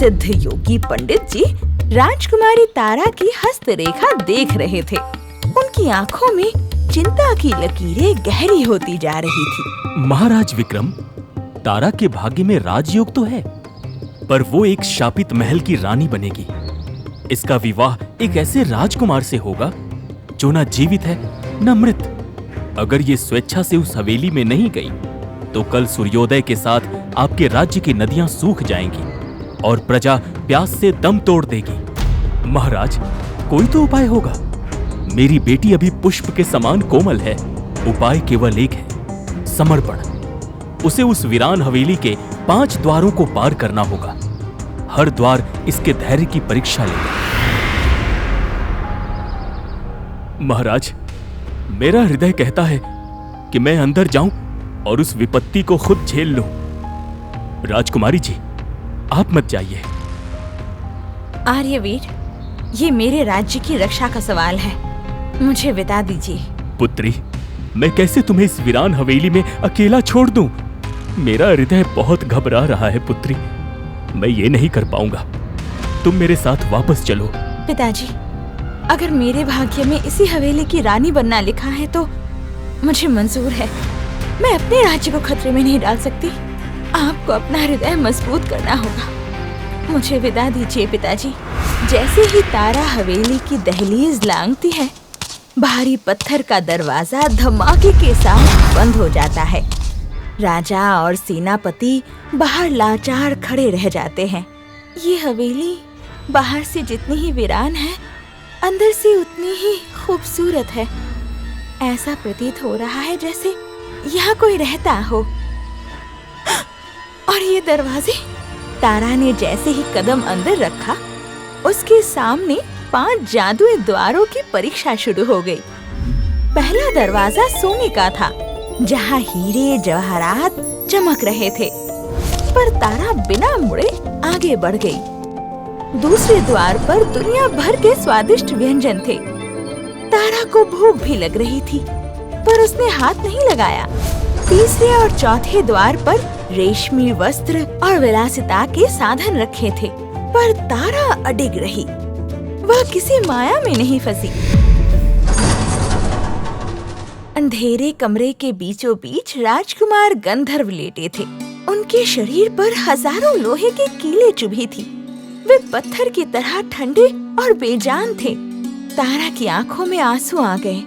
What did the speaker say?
सिद्ध योगी पंडित जी राजकुमारी तारा की हस्तरेखा देख रहे थे। उनकी आंखों में चिंता की लकीरें गहरी होती जा रही थी। महाराज विक्रम, तारा के भाग्य में राजयोग तो है, पर वो एक शापित महल की रानी बनेगी। इसका विवाह एक ऐसे राजकुमार से होगा जो न जीवित है न मृत। अगर ये स्वेच्छा से उस हवेली में नहीं गई तो कल सूर्योदय के साथ आपके राज्य की नदियां सूख जाएंगी और प्रजा प्यास से दम तोड़ देगी। महाराज, कोई तो उपाय होगा। मेरी बेटी अभी पुष्प के समान कोमल है। उपाय केवल एक है, समर्पण। उसे उस वीरान हवेली के 5 द्वारों को पार करना होगा। हर द्वार इसके धैर्य की परीक्षा लेगा। महाराज, मेरा हृदय कहता है कि मैं अंदर जाऊं और उस विपत्ति को खुद झेल लूं। राजकुमारी जी, आप मत जाइए। आर्यवीर, ये मेरे राज्य की रक्षा का सवाल है। मुझे विदा दीजिए। पुत्री, मैं कैसे तुम्हें इस वीरान हवेली में अकेला छोड़ दूं? मेरा हृदय बहुत घबरा रहा है पुत्री। मैं ये नहीं कर पाऊंगा। तुम मेरे साथ वापस चलो। पिताजी, अगर मेरे भाग्य में इसी हवेली की रानी बनना लिखा है तो मुझे मंजूर है। मैं अपने राज्य को खतरे में नहीं डाल सकती। आपको अपना हृदय मजबूत करना होगा। मुझे विदा दीजिए पिताजी। जैसे ही तारा हवेली की दहलीज लांघती है, भारी पत्थर का दरवाजा धमाके के साथ बंद हो जाता है। राजा और सेनापति बाहर लाचार खड़े रह जाते हैं। ये हवेली बाहर से जितनी ही वीरान है, अंदर से उतनी ही खूबसूरत है। ऐसा प्रतीत हो रहा है जैसे यहाँ कोई रहता हो। और ये दरवाजे? तारा ने जैसे ही कदम अंदर रखा, उसके सामने 5 जादुई द्वारों की परीक्षा शुरू हो गई। पहला दरवाजा सोने का था, जहाँ हीरे जवाहरात चमक रहे थे, पर तारा बिना मुड़े आगे बढ़ गई। दूसरे द्वार पर दुनिया भर के स्वादिष्ट व्यंजन थे। तारा को भूख भी लग रही थी, पर उसने हाथ नहीं लगाया। तीसरे और चौथे द्वार पर रेशमी वस्त्र और विलासिता के साधन रखे थे, पर तारा अडिग रही। वह किसी माया में नहीं फंसी। अंधेरे कमरे के बीचों बीच राजकुमार गंधर्व लेटे थे। उनके शरीर पर हजारों लोहे के कीलें चुभी थी। वे पत्थर की तरह ठंडे और बेजान थे। तारा की आंखों में आंसू आ गए।